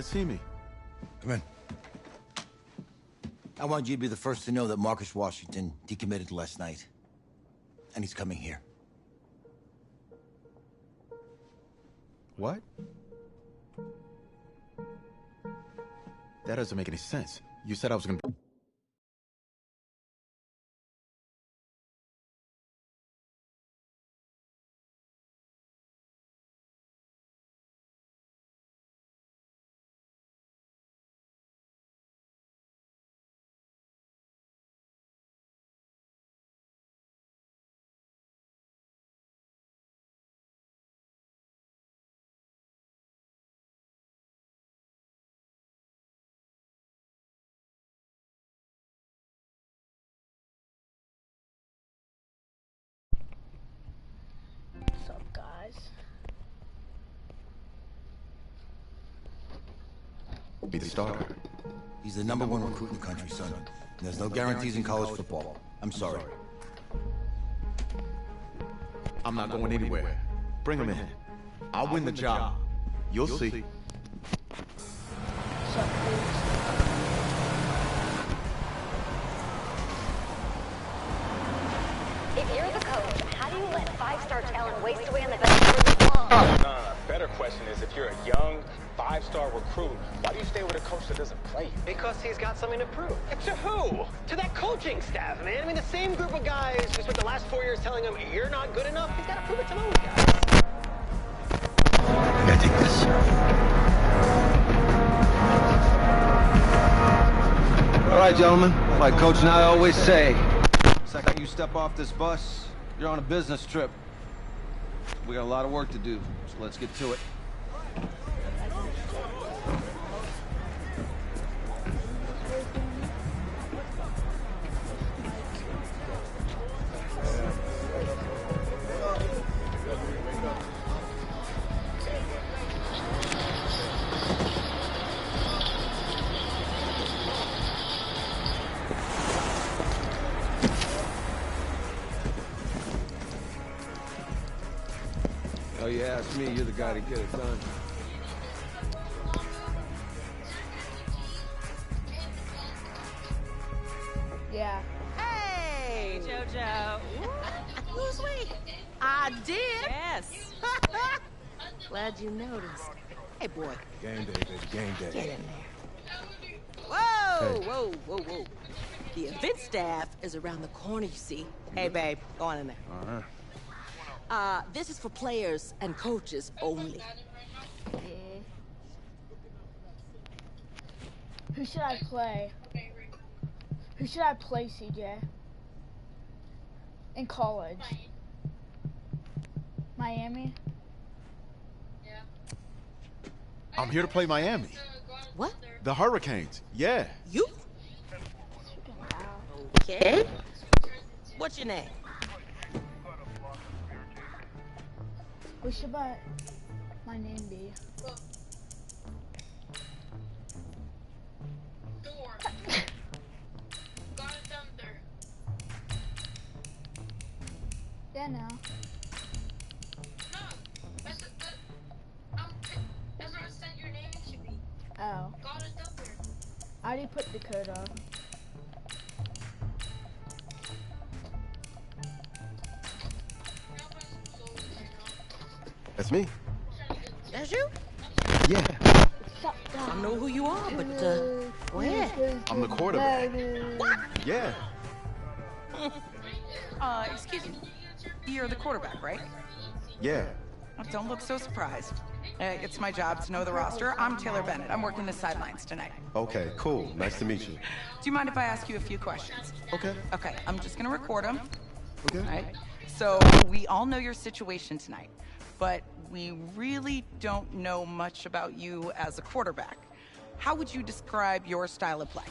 See me. Come in. I want you to be the first to know that Marcus Washington decommitted last night. And he's coming here. What? That doesn't make any sense. You said I was gonna... What's up, guys? Be the starter. He's the #1 recruit in the country, son. And there's no guarantees in college football. I'm sorry. I'm not going anywhere. Bring him in. I'll win the job. You'll see. What's up, dudes? If you're the coach, how do you let five-star talent waste away on the best for the club? Better question is, if you're a young, five-star recruit, why do you stay with a coach that doesn't play you? Because he's got something to prove. To who? To that coaching staff, man. I mean, the same group of guys who spent the last 4 years telling him, you're not good enough. He's got to prove it to those guys. I gotta take this. All right, gentlemen. Like Coach and I always say, the second you step off this bus, you're on a business trip. We got a lot of work to do, so let's get to it. Oh, you ask me, you're the guy to get it done. Yeah. Hey, JoJo. Who's we? I did. Yes. Glad you noticed. Hey, boy. Game day, baby. Game day. Get in there. Whoa, whoa, whoa, whoa. The event staff is around the corner, you see. Hey, babe, go on in there. This is for players and coaches only. Yeah. Who should I play? Who should I play, CJ? In college? Miami? I'm here to play Miami. What? The Hurricanes. Yeah. You? Okay. What's your name? What should my name be? Yeah, no. That's what I said your name should be. Oh. God is up there. I already put Dakota. That's me. That's you? Yeah. I don't know who you are, but go ahead. I'm the quarterback. What? Yeah. Excuse me. You're the quarterback, right? Yeah. Oh, don't look so surprised. It's my job to know the roster. I'm Taylor Bennett. I'm working the sidelines tonight. Okay, cool. Nice to meet you. Do you mind if I ask you a few questions? Okay. Okay, I'm just gonna record them. Okay. All right. So we all know your situation tonight, but we really don't know much about you as a quarterback. How would you describe your style of play?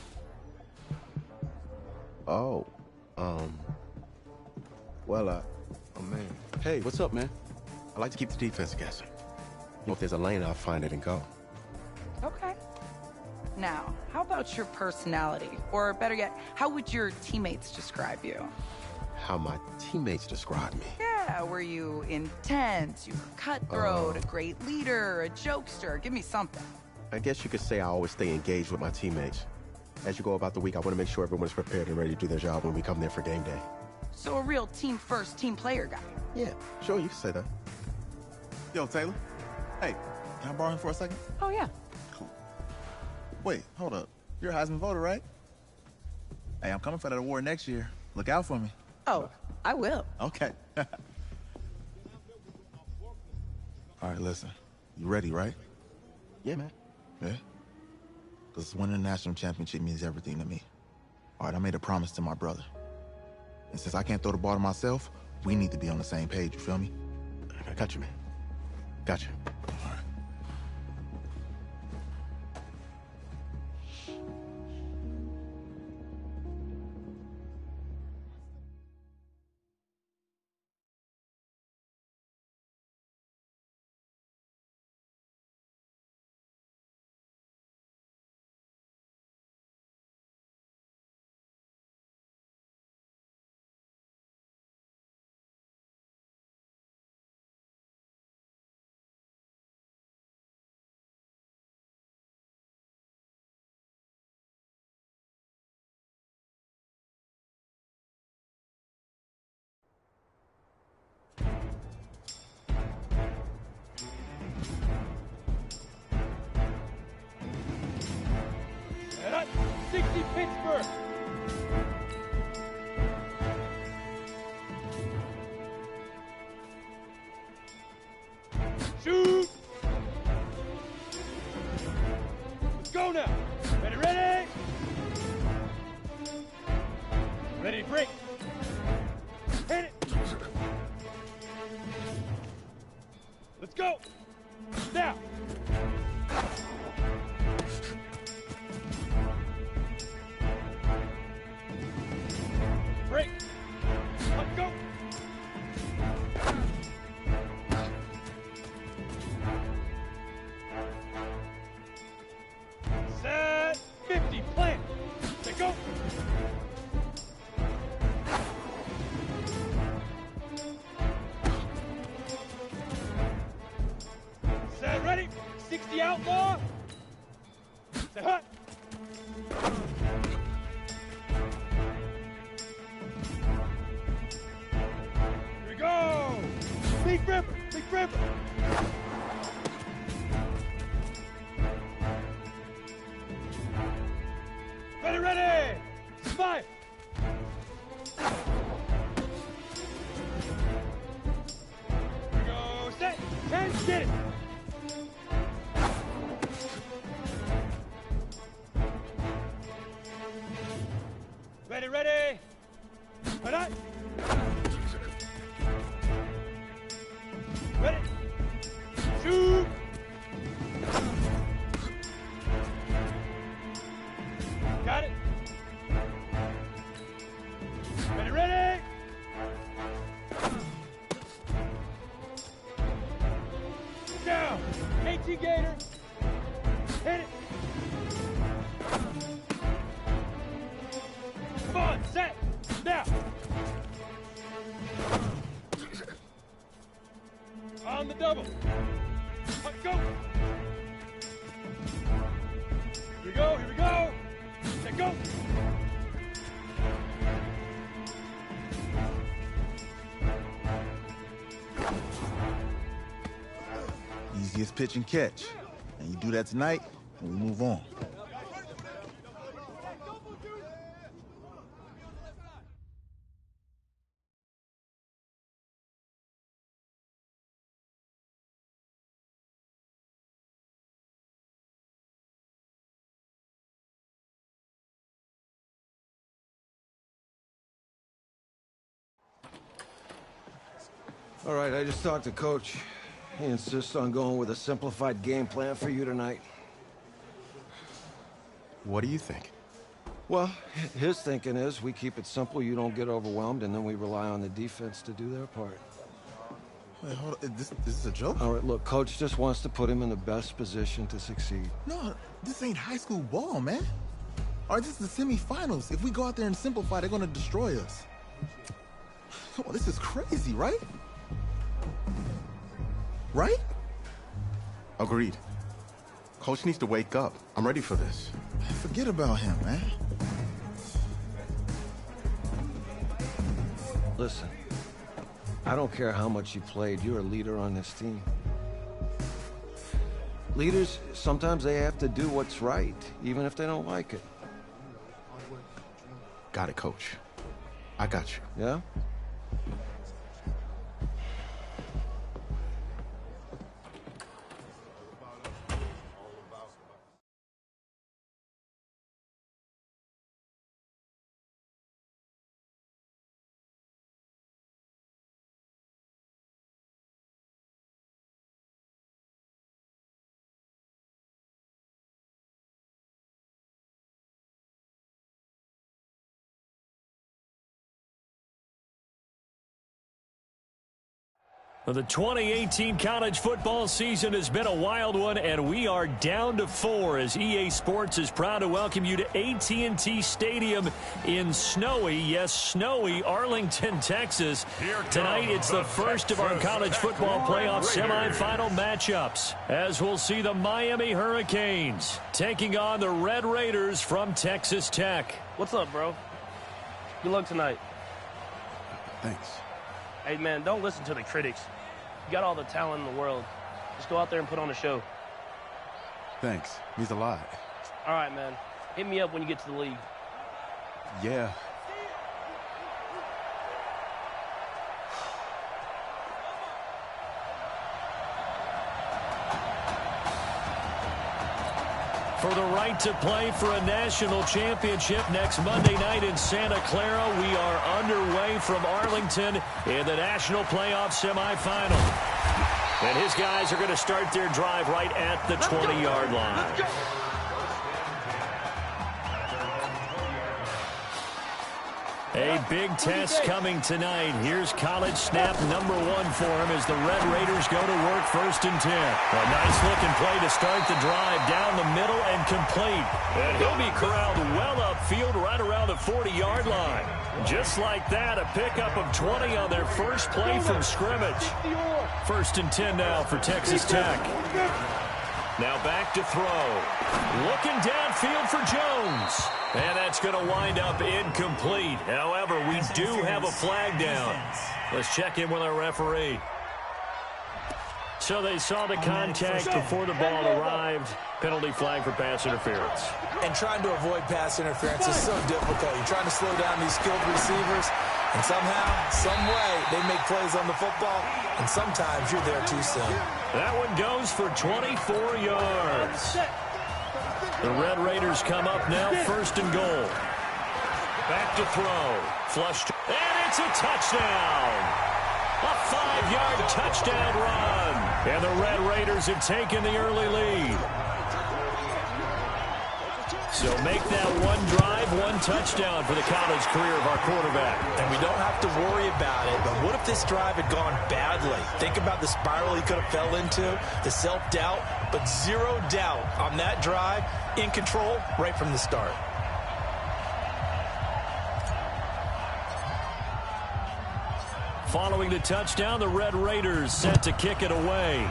Oh, well, oh man. Hey, what's up, man? I like to keep the defense guessing. If there's a lane, I'll find it and go. Okay. Now, how about your personality? Or better yet, how would your teammates describe you? How my teammates describe me. Yeah, were you intense? You were cutthroat, a great leader, a jokester? Give me something. I guess you could say I always stay engaged with my teammates. As you go about the week, I want to make sure everyone's prepared and ready to do their job when we come there for game day. So a real team-first, team-player guy. Yeah, sure, you can say that. Yo, Taylor. Hey, can I borrow him for a second? Oh, yeah. Cool. Wait, hold up. You're a Heisman voter, right? Hey, I'm coming for that award next year. Look out for me. Oh, I will. Okay. All right, listen. You ready, right? Yeah, man. Yeah? Because winning a national championship means everything to me. All right, I made a promise to my brother. And since I can't throw the ball to myself, we need to be on the same page, you feel me? I got you, man. Got you. All right. And up, 60 Pittsburgh. Shoot! Let's go now. Ready, ready? Ready, break. Hit it. Let's go. Now. Break. Let's go. Set 50. Plant. Let go. Set ready. 60 outlaw. Set hut. Here we go. Big ripper. Big ripper. Ready, ready. Fire. Here we go. Set. 10. Get it. Ready, ready. Ready. Ready. Shoot. Got it. Ready, ready. Down. AT Gator. Hit it. Come on, set. Now. On the double. Let's go. Here we go, here we go. Let go. Easiest pitch and catch. And you do that tonight, and we move on. All right, I just talked to Coach. He insists on going with a simplified game plan for you tonight. What do you think? Well, his thinking is we keep it simple, you don't get overwhelmed, and then we rely on the defense to do their part. Wait, hold on. This is a joke? All right, look, Coach just wants to put him in the best position to succeed. No, this ain't high school ball, man. All right, this is the semifinals. If we go out there and simplify, they're gonna destroy us. Come on, this is crazy, right? Right? Agreed. Coach needs to wake up. I'm ready for this. Forget about him, man. Listen, I don't care how much you played. You're a leader on this team. Leaders, sometimes they have to do what's right, even if they don't like it. Got it, Coach. I got you. Yeah? Well, the 2018 college football season has been a wild one, and we are down to 4 as EA Sports is proud to welcome you to AT&T Stadium in snowy, yes, snowy Arlington, Texas. Tonight, it's the first of our college football playoff semifinal matchups, as we'll see the Miami Hurricanes taking on the Red Raiders from Texas Tech. What's up, bro? Good luck tonight. Thanks. Hey, man, don't listen to the critics. You got all the talent in the world. Just go out there and put on a show. Thanks. Means a lot. All right, man. Hit me up when you get to the league. Yeah. For the right to play for a national championship next Monday night in Santa Clara, we are underway from Arlington in the national playoff semifinal. And his guys are going to start their drive right at the 20-yard line. A big test coming tonight. Here's college snap number 1 for him as the Red Raiders go to work 1st and 10. A nice-looking play to start the drive down the middle and complete. And he'll be corralled well upfield right around the 40-yard line. Just like that, a pickup of 20 on their first play from scrimmage. 1st and 10 now for Texas Tech. Now back to throw. Looking downfield for Jones. And that's going to wind up incomplete. However, we do have a flag down. Let's check in with our referee. So they saw the contact before the ball arrived. Penalty flag for pass interference. And trying to avoid pass interference is so difficult. You're trying to slow down these skilled receivers, and somehow, some way, they make plays on the football, and sometimes you're there too soon. That one goes for 24 yards. The Red Raiders come up now, 1st and goal. Back to throw. Flushed. And it's a touchdown. A 5-yard touchdown run. And the Red Raiders have taken the early lead. So make that one drive, one touchdown for the college career of our quarterback. And we don't have to worry about it, but what if this drive had gone badly? Think about the spiral he could have fell into, the self-doubt, but zero doubt on that drive, in control right from the start. Following the touchdown, the Red Raiders set to kick it away.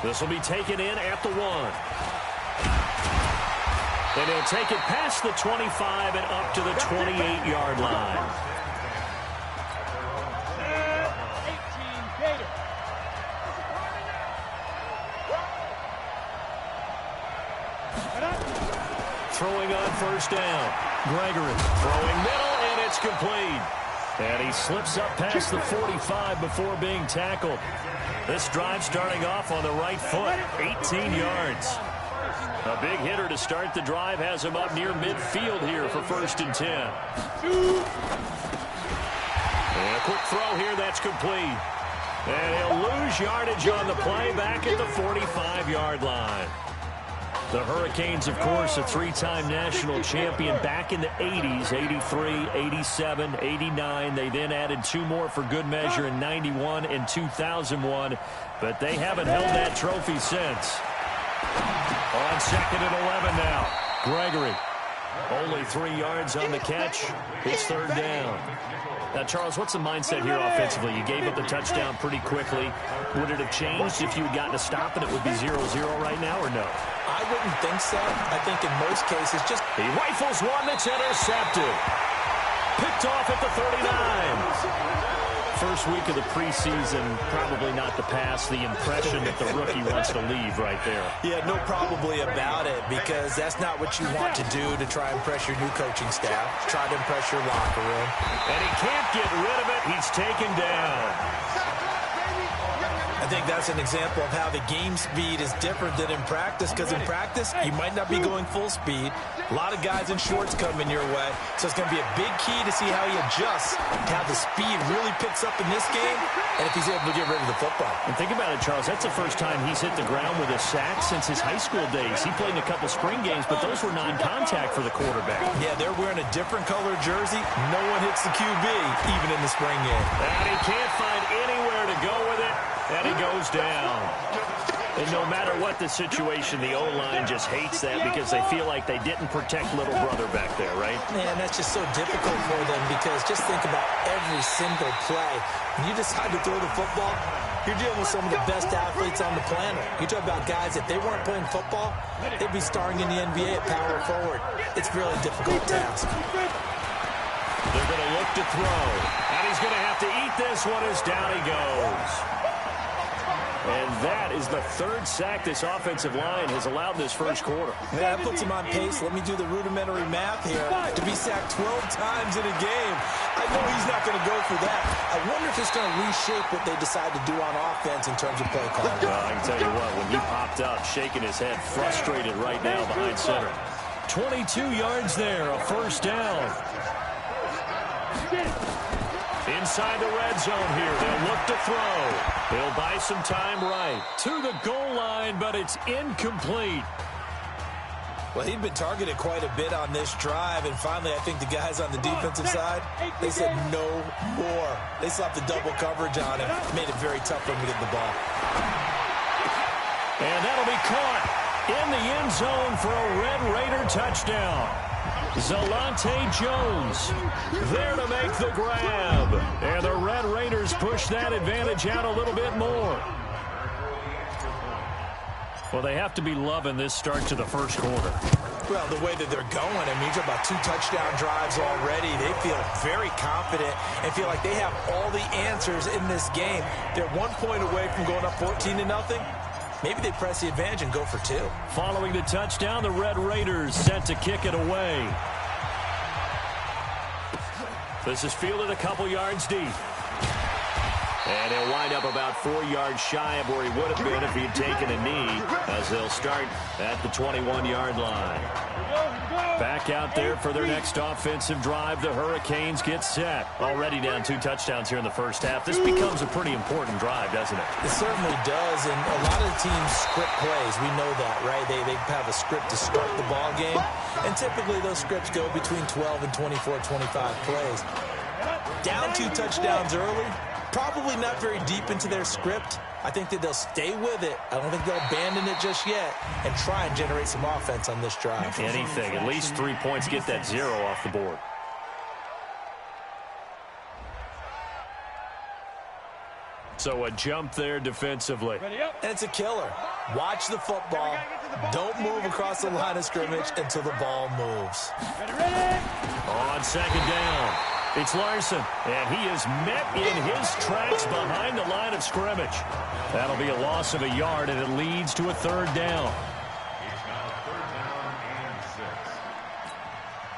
This will be taken in at the 1. And he'll take it past the 25 and up to the 28-yard line. Throwing on 1st down. Gregory throwing middle, and it's complete. And he slips up past the 45 before being tackled. This drive starting off on the right foot, 18 yards. A big hitter to start the drive has him up near midfield here for 1st and 10. And a quick throw here, that's complete. And he'll lose yardage on the play back at the 45-yard line. The Hurricanes, of course, a 3-time national champion back in the 80s, 83, 87, 89. They then added 2 more for good measure in 91 and 2001, but they haven't held that trophy since. On 2nd and 11 now. Gregory Only 3 yards on the catch. It's third down. Now, Charles, what's the mindset here offensively? You gave up the touchdown pretty quickly. Would it have changed if you had gotten a stop and it would be 0-0 right now, or no? I wouldn't think so. I think in most cases, just... He rifles one that's intercepted. Picked off at the 39. First week of the preseason, probably not the pass, the impression that the rookie wants to leave right there. Yeah, no probably about it, because that's not what you want to do to try and impress your new coaching staff. Try to impress your locker room. And he can't get rid of it. He's taken down. I think that's an example of how the game speed is different than in practice, because in practice, you might not be going full speed. A lot of guys in shorts coming your way, so it's going to be a big key to see how he adjusts, to how the speed really picks up in this game, and if he's able to get rid of the football. And think about it, Charles, that's the first time he's hit the ground with a sack since his high school days. He played in a couple spring games, but those were non-contact for the quarterback. Yeah, they're wearing a different color jersey. No one hits the QB, even in the spring game. And he can't find anywhere to go with it. And he goes down. And no matter what the situation, the O-line just hates that because they feel like they didn't protect little brother back there, right? Man, that's just so difficult for them, because just think about every single play. When you decide to throw the football, you're dealing with some of the best athletes on the planet. You talk about guys, if they weren't playing football, they'd be starring in the NBA at power forward. It's really a difficult task. They're going to look to throw. And he's going to have to eat this one as down he goes. And that is the third sack this offensive line has allowed this first quarter. Yeah, that puts him on pace. Let me do the rudimentary math here. To be sacked 12 times in a game, I know he's not going to go for that. I wonder if it's going to reshape what they decide to do on offense in terms of play calling. Well, I can tell you what, when he popped up, shaking his head, frustrated right now behind center. 22 yards there, a first down. Inside the red zone here. They'll look to throw. They'll buy some time right to the goal line, but it's incomplete. Well, he'd been targeted quite a bit on this drive, and finally I think the guys on the defensive side, they said no more. They slapped the double coverage on him. Made it very tough for him to get the ball. And that'll be caught in the end zone for a Red Raider touchdown. Zalante Jones there to make the grab. And the Red Raiders push that advantage out a little bit more. Well, they have to be loving this start to the first quarter. Well, the way that they're going, I mean, you're about 2 touchdown drives already. They feel very confident and feel like they have all the answers in this game. They're 1 point away from going up 14-0. Maybe they press the advantage and go for 2. Following the touchdown, the Red Raiders set to kick it away. This is fielded a couple yards deep. And he'll wind up about 4 yards shy of where he would have been if he'd taken a knee, as they'll start at the 21-yard line. Back out there for their next offensive drive. The Hurricanes get set. Already down 2 touchdowns here in the first half. This becomes a pretty important drive, doesn't it? It certainly does, and a lot of teams script plays. We know that, right? They have a script to start the ball game, and typically those scripts go between 12 and 24, 25 plays. Down 2 touchdowns early, probably not very deep into their script. I think that they'll stay with it. I don't think they'll abandon it just yet and try and generate some offense on this drive. Anything. At least 3 points. Get that 0 off the board. So a jump there defensively. And it's a killer. Watch the football. Don't move across the line of scrimmage until the ball moves. On second down, it's Larson, and he is met in his tracks behind the line of scrimmage. That'll be a loss of a yard, and it leads to a third down.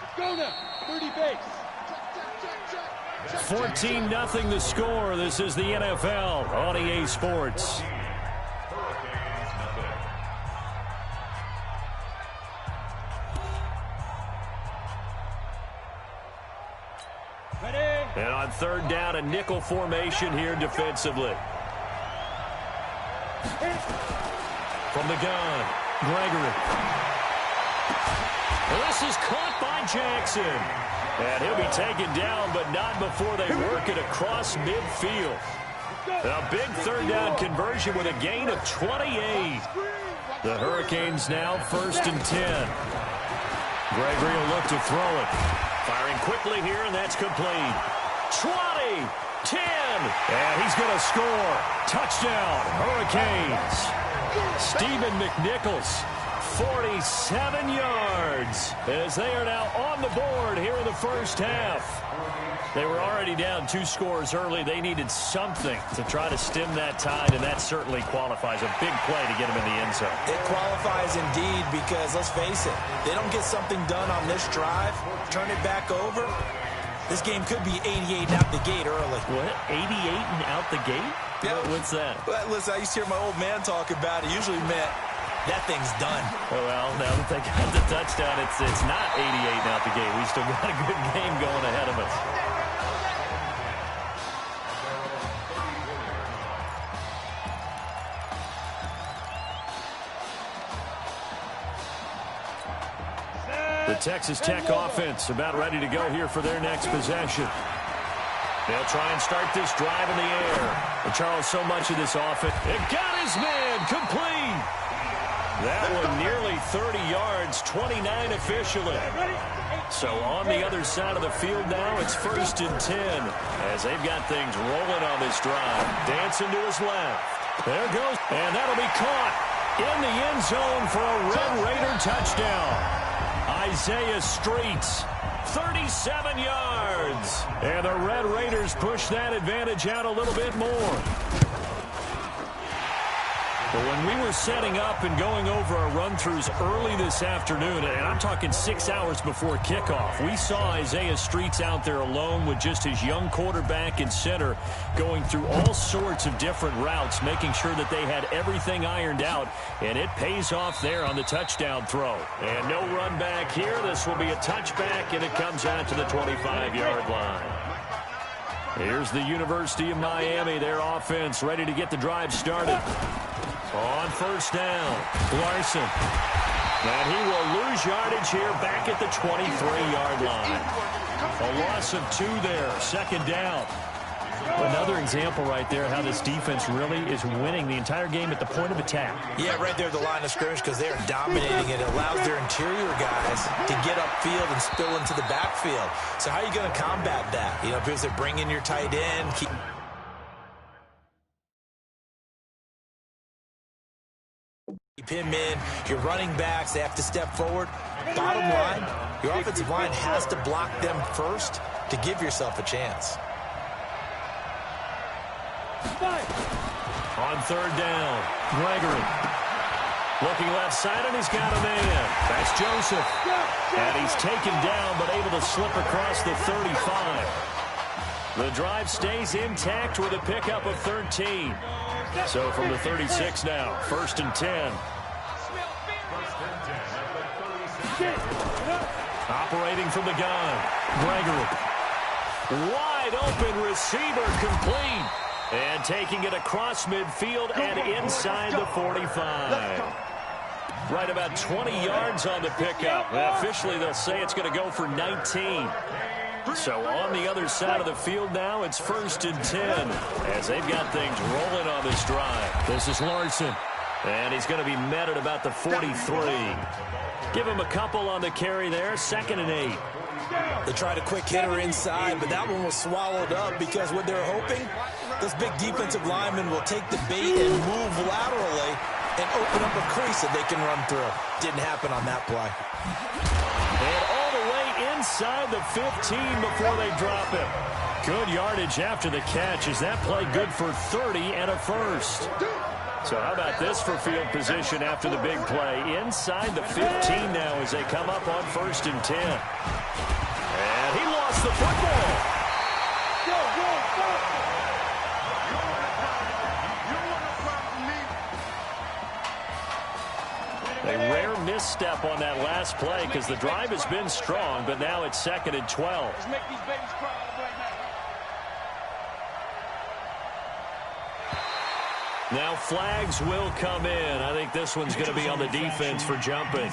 Let's go now. 30 base. 14-0 the score. This is the NFL on EA Sports. And on third down, a nickel formation here defensively. From the gun, Gregory. This is caught by Jackson. And he'll be taken down, but not before they work it across midfield. A big third down conversion with a gain of 28. The Hurricanes now 1st and 10. Gregory will look to throw it. Firing quickly here, and that's complete. 20, 10, and he's going to score. Touchdown, Hurricanes. Stephen McNichols, 47 yards, as they are now on the board here in the first half. They were already down 2 scores early. They needed something to try to stem that tide, and that certainly qualifies. A big play to get them in the end zone. It qualifies indeed because, let's face it, they don't get something done on this drive, turn it back over, this game could be 88 out the gate early. What? 88 and out the gate? Yeah. What's that? Well, listen, I used to hear my old man talk about it. Usually meant that thing's done. Well, now that they got the touchdown, it's not 88 and out the gate. We still got a good game going ahead of us. The Texas Tech offense about ready to go here for their next possession. They'll try and start this drive in the air. And Charles, so much of this offense, it got his man complete. That one nearly 30 yards, 29 officially. So on the other side of the field now, it's 1st and 10 as they've got things rolling on this drive. Dancing to his left. There goes, and that'll be caught in the end zone for a Red Raider touchdown. Isaiah Streets, 37 yards. And the Red Raiders push that advantage out a little bit more. But when we were setting up and going over our run-throughs early this afternoon, and I'm talking 6 hours before kickoff, we saw Isaiah Streets out there alone with just his young quarterback and center going through all sorts of different routes, making sure that they had everything ironed out, and it pays off there on the touchdown throw. And no run back here. This will be a touchback, and it comes out to the 25-yard line. Here's the University of Miami, their offense ready to get the drive started. On 1st down, Larson. And he will lose yardage here back at the 23-yard line. A loss of 2 there, 2nd down. Another example right there how this defense really is winning the entire game at the point of attack. Yeah, right there at the line of scrimmage because they're dominating it. It allows their interior guys to get upfield and spill into the backfield. So how are you going to combat that? You know, because they bring in your tight end, keep him in. Your running backs, they have to step forward. Bottom line, your offensive line has to block them first to give yourself a chance. On 3rd down, Gregory. Looking left side, and he's got a man. That's Joseph. And he's taken down, but able to slip across the 35. The drive stays intact with a pickup of 13. So from the 36 now, 1st and 10. Operating from the gun, Gregory. Wide open receiver complete. And taking it across midfield and inside the 45. Right about 20 yards on the pickup. Officially, they'll say it's going to go for 19. So on the other side of the field now, it's 1st and 10 as they've got things rolling on this drive. This is Larson, and he's going to be met at about the 43. Give him a couple on the carry there, 2nd and 8. They tried a quick hitter inside, but that one was swallowed up because what they're hoping, those big defensive linemen will take the bait and move laterally and open up a crease that they can run through. Didn't happen on that play. And all the way inside the 15 before they drop him. Good yardage after the catch. Is that play good for 30 and a first? So how about this for field position after the big play? Inside the 15 now as they come up on 1st and 10. And he lost the football. A rare misstep on that last play because the drive has been strong, but now it's 2nd and 12. Now flags will come in. I think this one's going to be on the defense for jumping.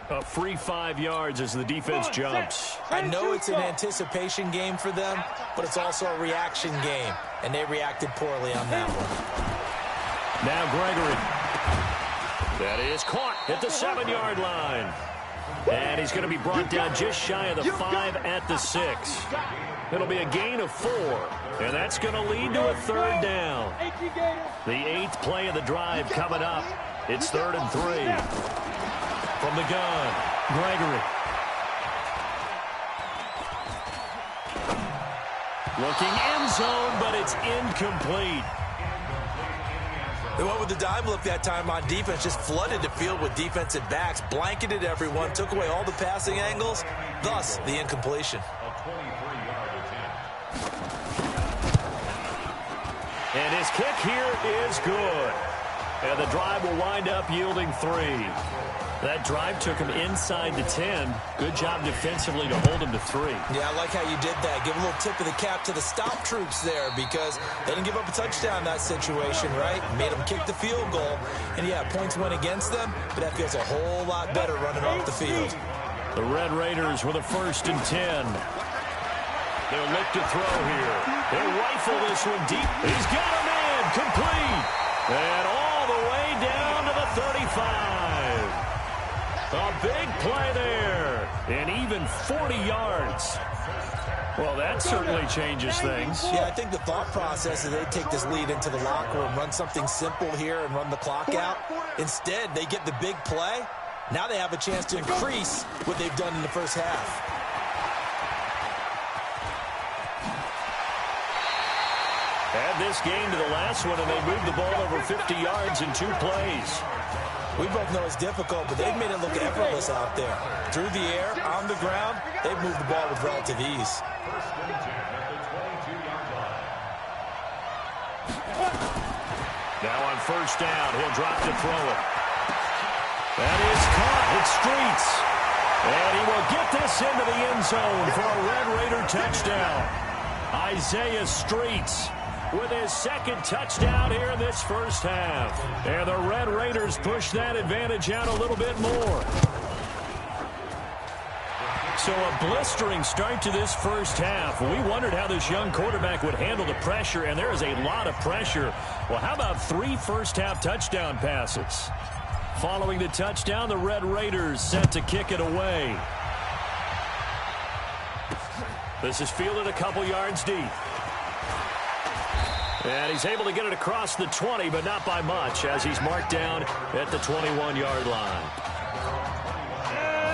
A free 5 yards as the defense jumps. I know it's an anticipation game for them, but it's also a reaction game, and they reacted poorly on that one. Now Gregory. That is caught at the 7-yard line. And he's going to be brought down just shy of the 5 at the 6. It'll be a gain of 4. And that's going to lead to a 3rd down. The 8th play of the drive coming up. It's 3rd and 3. From the gun, Gregory. Looking end zone, but it's incomplete. They went with the dime look that time on defense, just flooded the field with defensive backs, blanketed everyone, took away all the passing angles, thus the incompletion. And his kick here is good. And the drive will wind up yielding 3. That drive took him inside the 10. Good job defensively to hold him to 3. Yeah, I like how you did that. Give a little tip of the cap to the stop troops there because they didn't give up a touchdown in that situation, right? Made them kick the field goal. And, yeah, points went against them, but that feels a whole lot better running off the field. The Red Raiders with a 1st and 10. They'll look to throw here. They'll rifle this one deep. He's got a man complete. And all the way down to the 35. A big play there, and even 40 yards. Well, that certainly changes things. Yeah, I think the thought process is they take this lead into the locker room, run something simple here and run the clock out. Instead, they get the big play. Now they have a chance to increase what they've done in the first half. Add this game to the last one, and they moved the ball over 50 yards in 2 plays. We both know it's difficult, but they've made it look effortless out there. Through the air, on the ground, they've moved the ball with relative ease. Now on 1st down, he'll drop to throw it. That is caught with Streets. And he will get this into the end zone for a Red Raider touchdown. Isaiah Streets with his 2nd touchdown here in this first half. And the Red Raiders push that advantage out a little bit more. So a blistering start to this first half. We wondered how this young quarterback would handle the pressure, and there is a lot of pressure. Well, how about 3 first-half touchdown passes? Following the touchdown, the Red Raiders set to kick it away. This is fielded a couple yards deep. And he's able to get it across the 20, but not by much, as he's marked down at the 21-yard line.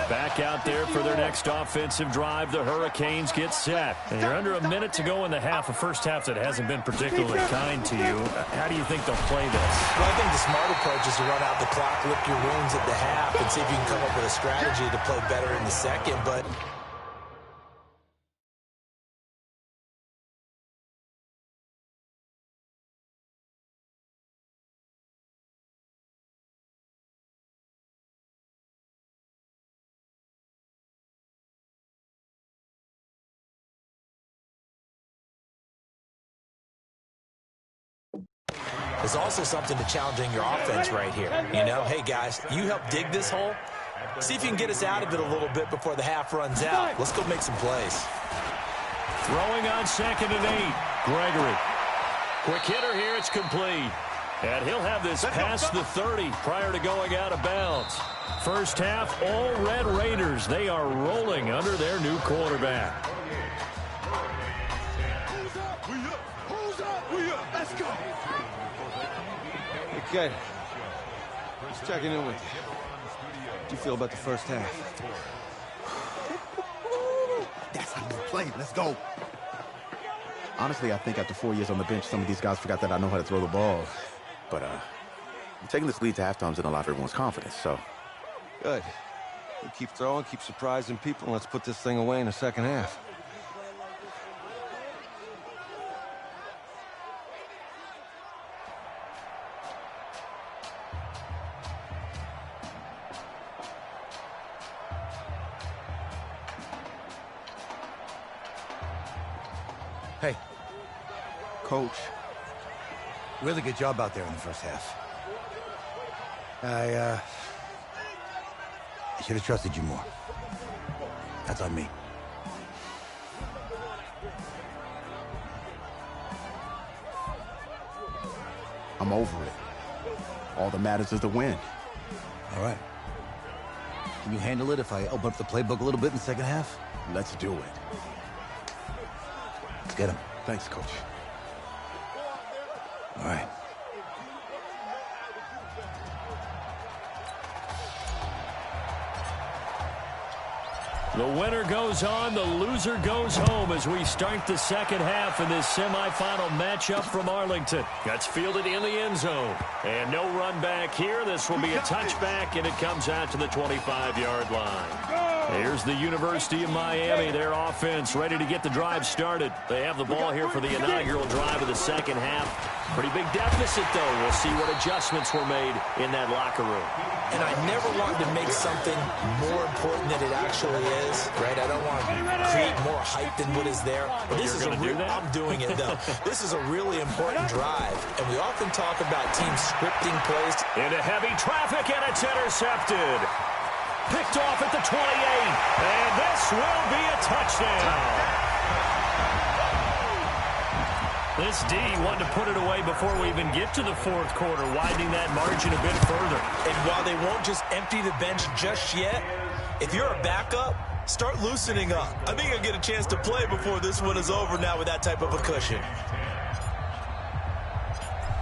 Back out there for their next offensive drive. The Hurricanes get set. And you're under a minute to go in the half, a first half that hasn't been particularly kind to you. How do you think they'll play this? Well, I think the smart approach is to run out the clock, lick your wounds at the half, and see if you can come up with a strategy to play better in the second. But there's also something to challenging your offense right here. You know, hey, guys, you help dig this hole. See if you can get us out of it a little bit before the half runs out. Let's go make some plays. Throwing on 2nd and 8. Gregory. Quick hitter here. It's complete. And he'll have this past the 30 prior to going out of bounds. First half, all Red Raiders. They are rolling under their new quarterback. Let's go. Okay. Just checking in with you. How do you feel about the first half? That's how you play. Let's go. Honestly, I think after 4 years on the bench, some of these guys forgot that I know how to throw the ball. But taking this lead to halftime is in a lot of everyone's confidence, so. Good. You keep throwing, keep surprising people, and let's put this thing away in the second half. Hey. Coach. Really good job out there in the first half. I should have trusted you more. That's on me. I'm over it. All that matters is the win. All right. Can you handle it if I open up the playbook a little bit in the second half? Let's do it. Let's get him. Thanks, Coach. All right. The winner goes on, the loser goes home as we start the second half in this semifinal matchup from Arlington. That's fielded in the end zone. And no run back here. This will be a touchback, and it comes out to the 25-yard line. Here's the University of Miami, their offense ready to get the drive started. They have the ball here for the inaugural drive of the second half. Pretty big deficit, though. We'll see what adjustments were made in that locker room. And I never wanted to make something more important than it actually is, right? I don't want to create more hype than what is there. But this is a real, I'm doing it, though. This is a really important drive. And we often talk about teams scripting plays. Into heavy traffic, and it's intercepted. Picked off at the 28. And this will be a touchdown. This D wanted to put it away before we even get to the fourth quarter, widening that margin a bit further. And while they won't just empty the bench just yet, if you're a backup, start loosening up. I think you'll get a chance to play before this one is over now with that type of a cushion.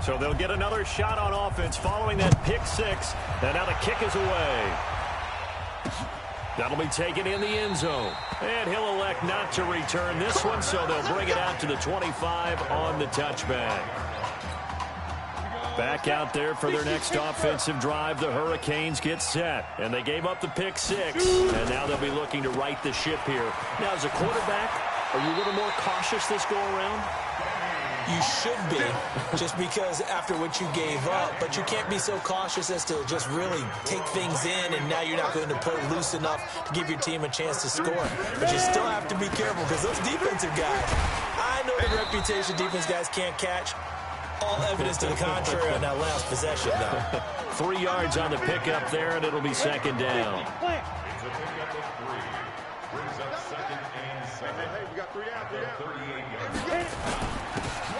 So they'll get another shot on offense following that pick six. And now the kick is away. That'll be taken in the end zone. And he'll elect not to return this one, so they'll bring it out to the 25 on the touchback. Back out there for their next offensive drive, the Hurricanes get set. And they gave up the pick six. And now they'll be looking to right the ship here. Now, as a quarterback, are you a little more cautious this go-around? You should be, just because after what you gave up, but you can't be so cautious as to just really take things in, and now you're not going to play loose enough to give your team a chance to score. But you still have to be careful, because those defensive guys, I know the reputation defense guys can't catch. All evidence to the contrary on that last possession, though. 3 yards on the pickup there, and it'll be second down.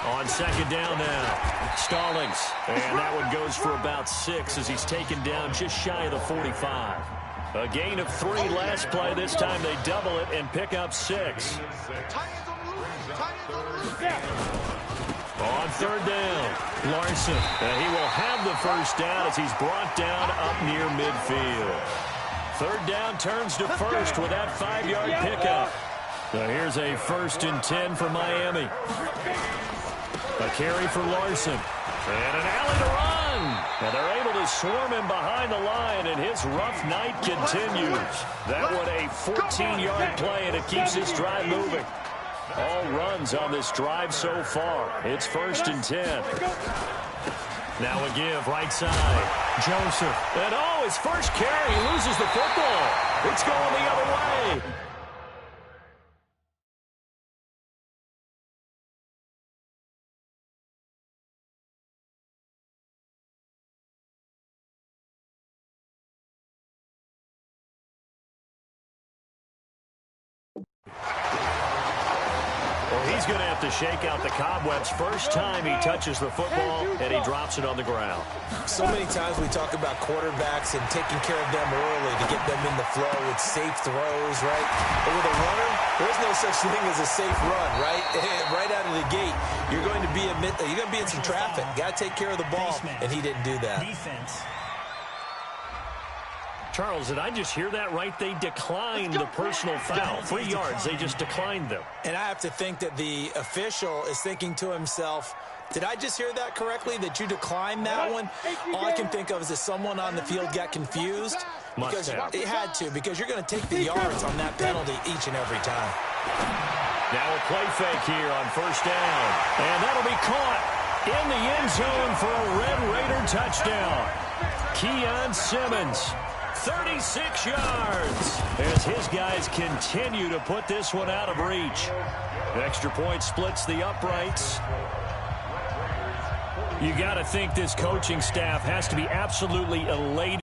On second down now, Stallings. And that one goes for about 6 as he's taken down just shy of the 45. A gain of 3 last play. This time they double it and pick up 6. On third down, Larson. And he will have the first down as he's brought down up near midfield. Third down turns to first with that 5-yard pickup. So here's a 1st and 10 for Miami. A carry for Larson. And an alley to run. And they're able to swarm him behind the line, and his rough night continues. That one a 14-yard play, and it keeps this drive moving. All runs on this drive so far. It's 1st and 10. Now a give right side. Joseph. And his first carry, he loses the football. It's going the other way. He's going to have to shake out the cobwebs first time he touches the football, and he drops it on the ground. So many times we talk about quarterbacks and taking care of them early to get them in the flow with safe throws, right? But with a runner, there's no such thing as a safe run, right? Right out of the gate, you're going to be in some traffic. Got to take care of the ball, and he didn't do that. Defense. Charles, did I just hear that right? They declined the personal foul. 3 yards, they just declined them. And I have to think that the official is thinking to himself, did I just hear that correctly, that you declined that one? All I can think of is that someone on the field got confused. Because it had to, because you're going to take the yards on that penalty each and every time. Now a play fake here on first down. And that'll be caught in the end zone for a Red Raider touchdown. Keon Simmons. 36 yards as his guys continue to put this one out of reach. Extra point splits the uprights. You got to think this coaching staff has to be absolutely elated.